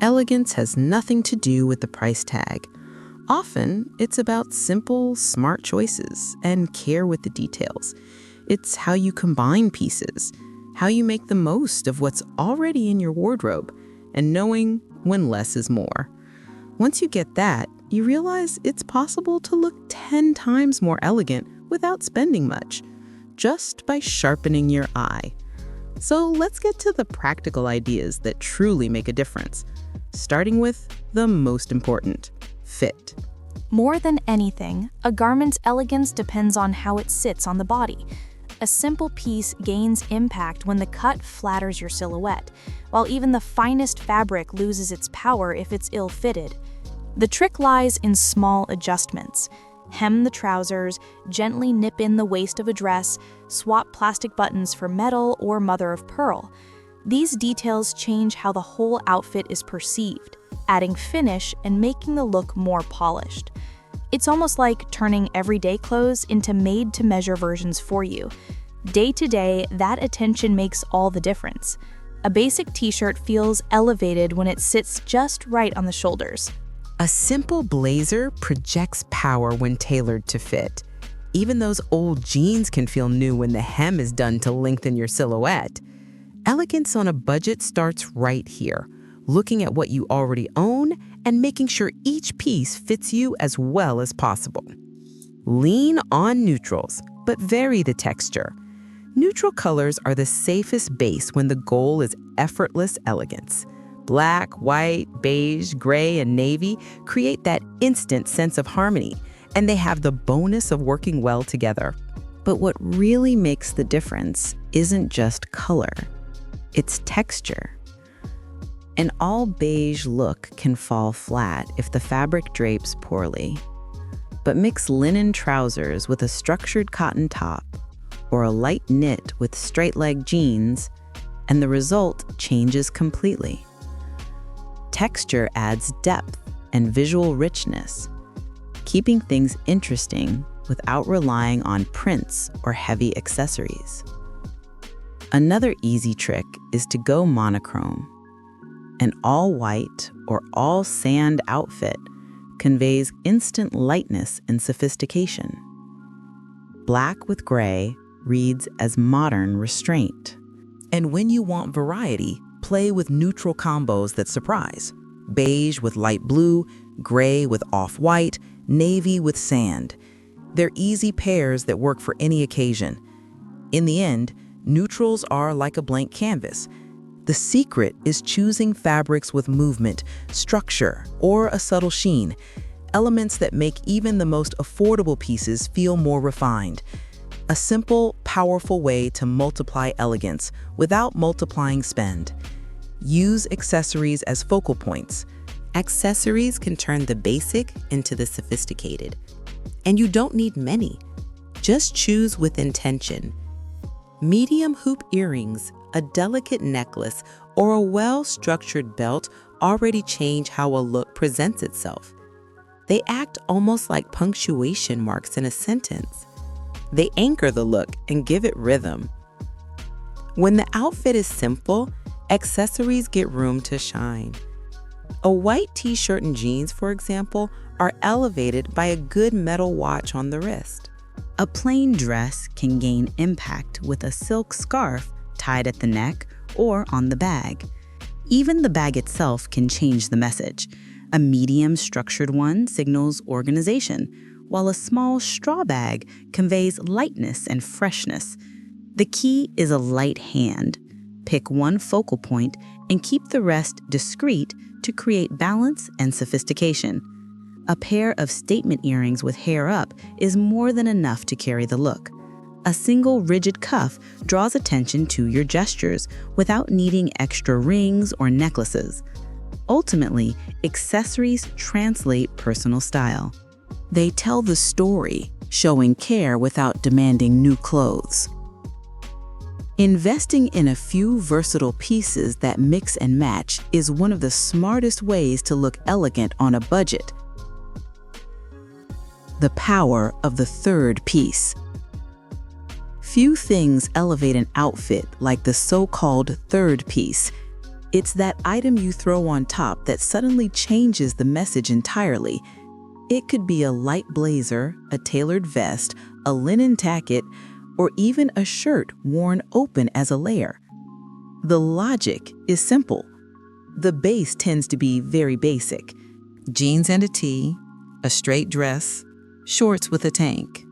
Elegance has nothing to do with the price tag. Often, it's about simple, smart choices and care with the details. It's how you combine pieces, how you make the most of what's already in your wardrobe, and knowing when less is more. Once you get that, you realize it's possible to look 10 times more elegant without spending much, just by sharpening your eye. So let's get to the practical ideas that truly make a difference, starting with the most important: fit. More than anything, a garment's elegance depends on how it sits on the body. A simple piece gains impact when the cut flatters your silhouette, while even the finest fabric loses its power if it's ill-fitted. The trick lies in small adjustments. Hem the trousers, gently nip in the waist of a dress, swap plastic buttons for metal or mother of pearl. These details change how the whole outfit is perceived, adding finish and making the look more polished. It's almost like turning everyday clothes into made-to-measure versions for you. Day to day, that attention makes all the difference. A basic t-shirt feels elevated when it sits just right on the shoulders. A simple blazer projects power when tailored to fit. Even those old jeans can feel new when the hem is done to lengthen your silhouette. Elegance on a budget starts right here, looking at what you already own and making sure each piece fits you as well as possible. Lean on neutrals, but vary the texture. Neutral colors are the safest base when the goal is effortless elegance. Black, white, beige, gray, and navy create that instant sense of harmony, and they have the bonus of working well together. But what really makes the difference isn't just color, it's texture. An all beige look can fall flat if the fabric drapes poorly. But mix linen trousers with a structured cotton top or a light knit with straight-leg jeans, and the result changes completely. Texture adds depth and visual richness, keeping things interesting without relying on prints or heavy accessories. Another easy trick is to go monochrome. An all-white or all-sand outfit conveys instant lightness and sophistication. Black with gray reads as modern restraint. And when you want variety, play with neutral combos that surprise. Beige with light blue, gray with off-white, navy with sand. They're easy pairs that work for any occasion. In the end, neutrals are like a blank canvas. The secret is choosing fabrics with movement, structure, or a subtle sheen, elements that make even the most affordable pieces feel more refined. A simple, powerful way to multiply elegance without multiplying spend. Use accessories as focal points. Accessories can turn the basic into the sophisticated. And you don't need many. Just choose with intention. Medium hoop earrings, a delicate necklace, or a well-structured belt already change how a look presents itself. They act almost like punctuation marks in a sentence. They anchor the look and give it rhythm. When the outfit is simple, accessories get room to shine. A white t-shirt and jeans, for example, are elevated by a good metal watch on the wrist. A plain dress can gain impact with a silk scarf tied at the neck or on the bag. Even the bag itself can change the message. A medium structured one signals organization, while a small straw bag conveys lightness and freshness. The key is a light hand. Pick one focal point and keep the rest discreet to create balance and sophistication. A pair of statement earrings with hair up is more than enough to carry the look. A single rigid cuff draws attention to your gestures without needing extra rings or necklaces. Ultimately, accessories translate personal style. They tell the story, showing care without demanding new clothes. Investing in a few versatile pieces that mix and match is one of the smartest ways to look elegant on a budget. The power of the third piece. Few things elevate an outfit like the so-called third piece. It's that item you throw on top that suddenly changes the message entirely. It could be a light blazer, a tailored vest, a linen jacket, or even a shirt worn open as a layer. The logic is simple. The base tends to be very basic. Jeans and a tee, a straight dress, shorts with a tank.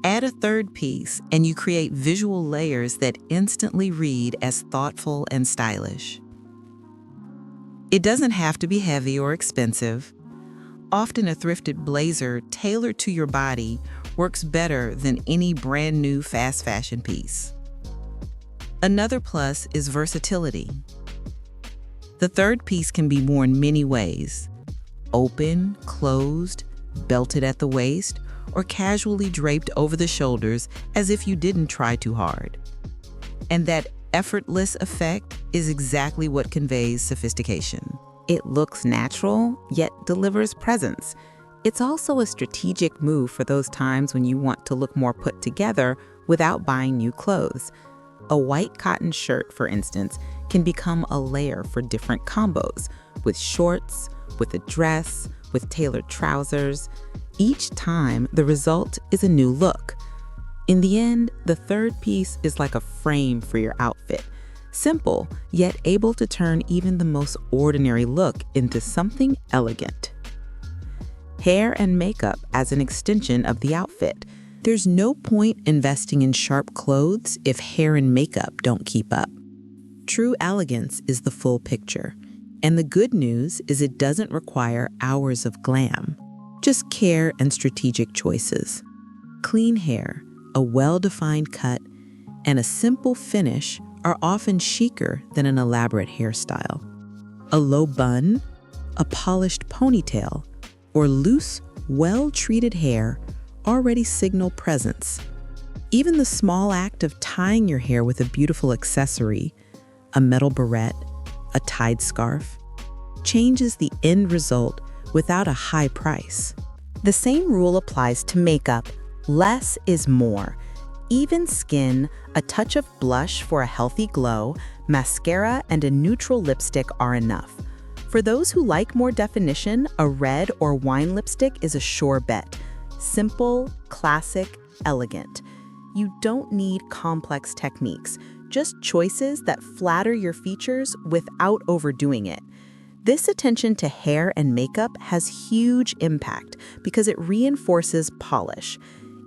Add a third piece and you create visual layers that instantly read as thoughtful and stylish. It doesn't have to be heavy or expensive. Often a thrifted blazer tailored to your body works better than any brand new fast fashion piece. Another plus is versatility. The third piece can be worn many ways: open, closed, belted at the waist, or casually draped over the shoulders as if you didn't try too hard. And that effortless effect is exactly what conveys sophistication. It looks natural, yet delivers presence. It's also a strategic move for those times when you want to look more put together without buying new clothes. A white cotton shirt, for instance, can become a layer for different combos, with shorts, with a dress, with tailored trousers. Each time, the result is a new look. In the end, the third piece is like a frame for your outfit. Simple, yet able to turn even the most ordinary look into something elegant. Hair and makeup as an extension of the outfit. There's no point investing in sharp clothes if hair and makeup don't keep up. True elegance is the full picture. And the good news is it doesn't require hours of glam, just care and strategic choices. Clean hair, a well-defined cut, and a simple finish are often chicer than an elaborate hairstyle. A low bun, a polished ponytail, or loose, well-treated hair already signal presence. Even the small act of tying your hair with a beautiful accessory, a metal barrette, a tied scarf, changes the end result without a high price. The same rule applies to makeup. Less is more. Even skin, a touch of blush for a healthy glow, mascara, and a neutral lipstick are enough. For those who like more definition, a red or wine lipstick is a sure bet. Simple, classic, elegant. You don't need complex techniques, just choices that flatter your features without overdoing it. This attention to hair and makeup has huge impact because it reinforces polish.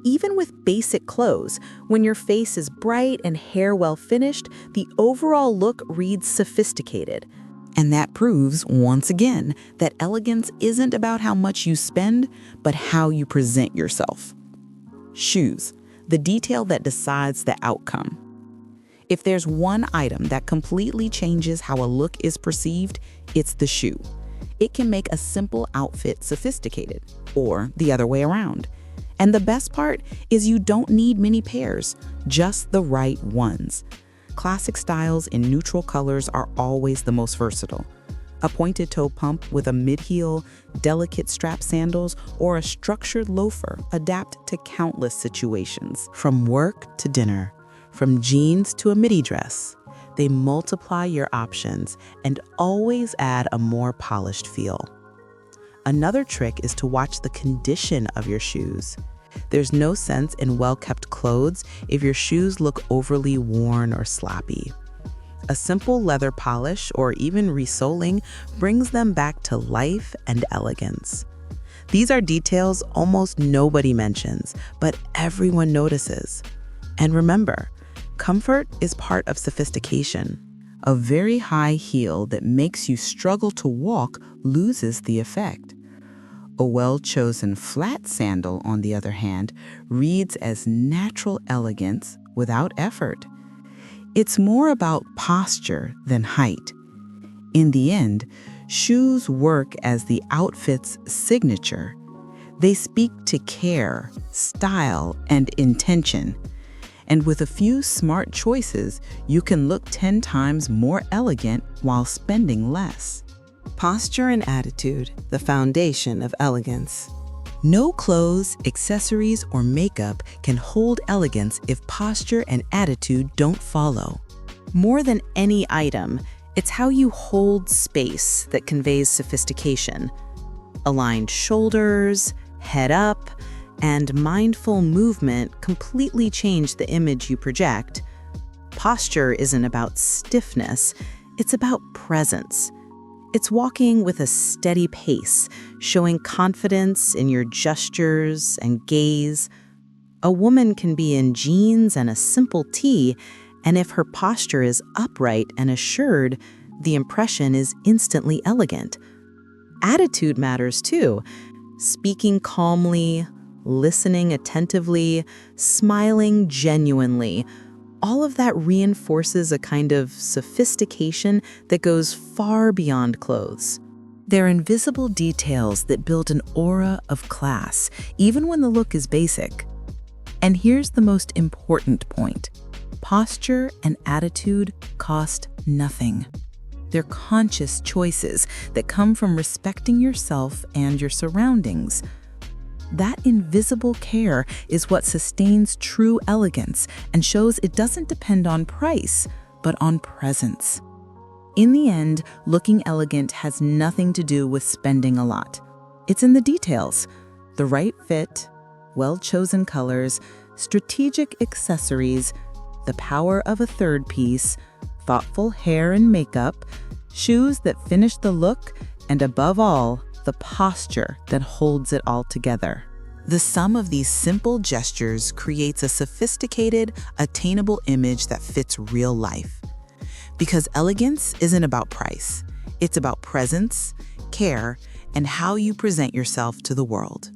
Even with basic clothes, when your face is bright and hair well finished, the overall look reads sophisticated. And that proves, once again, that elegance isn't about how much you spend, but how you present yourself. Shoes, the detail that decides the outcome. If there's one item that completely changes how a look is perceived, it's the shoe. It can make a simple outfit sophisticated, or the other way around. And the best part is you don't need many pairs, just the right ones. Classic styles in neutral colors are always the most versatile. A pointed toe pump with a mid-heel, delicate strap sandals, or a structured loafer adapt to countless situations. From work to dinner, from jeans to a midi dress, they multiply your options and always add a more polished feel. Another trick is to watch the condition of your shoes. There's no sense in well-kept clothes if your shoes look overly worn or sloppy. A simple leather polish or even resoling brings them back to life and elegance. These are details almost nobody mentions, but everyone notices. And remember, comfort is part of sophistication. A very high heel that makes you struggle to walk loses the effect. A well-chosen flat sandal, on the other hand, reads as natural elegance without effort. It's more about posture than height. In the end, shoes work as the outfit's signature. They speak to care, style, and intention. And with a few smart choices, you can look 10 times more elegant while spending less. Posture and attitude, the foundation of elegance. No clothes, accessories, or makeup can hold elegance if posture and attitude don't follow. More than any item, It's how you hold space that conveys sophistication. Aligned shoulders, head up, and mindful movement completely change the image you project. Posture isn't about stiffness, it's about presence. It's walking with a steady pace, showing confidence in your gestures and gaze. A woman can be in jeans and a simple tee, and if her posture is upright and assured, the impression is instantly elegant. Attitude matters too. Speaking calmly, listening attentively, smiling genuinely. All of that reinforces a kind of sophistication that goes far beyond clothes. They're invisible details that build an aura of class, even when the look is basic. And here's the most important point. Posture and attitude cost nothing. They're conscious choices that come from respecting yourself and your surroundings. That invisible care is what sustains true elegance and shows it doesn't depend on price, but on presence. In the end, looking elegant has nothing to do with spending a lot. It's in the details: the right fit, well-chosen colors, strategic accessories, the power of a third piece, thoughtful hair and makeup, shoes that finish the look, and above all, the posture that holds it all together. The sum of these simple gestures creates a sophisticated, attainable image that fits real life. Because elegance isn't about price, it's about presence, care, and how you present yourself to the world.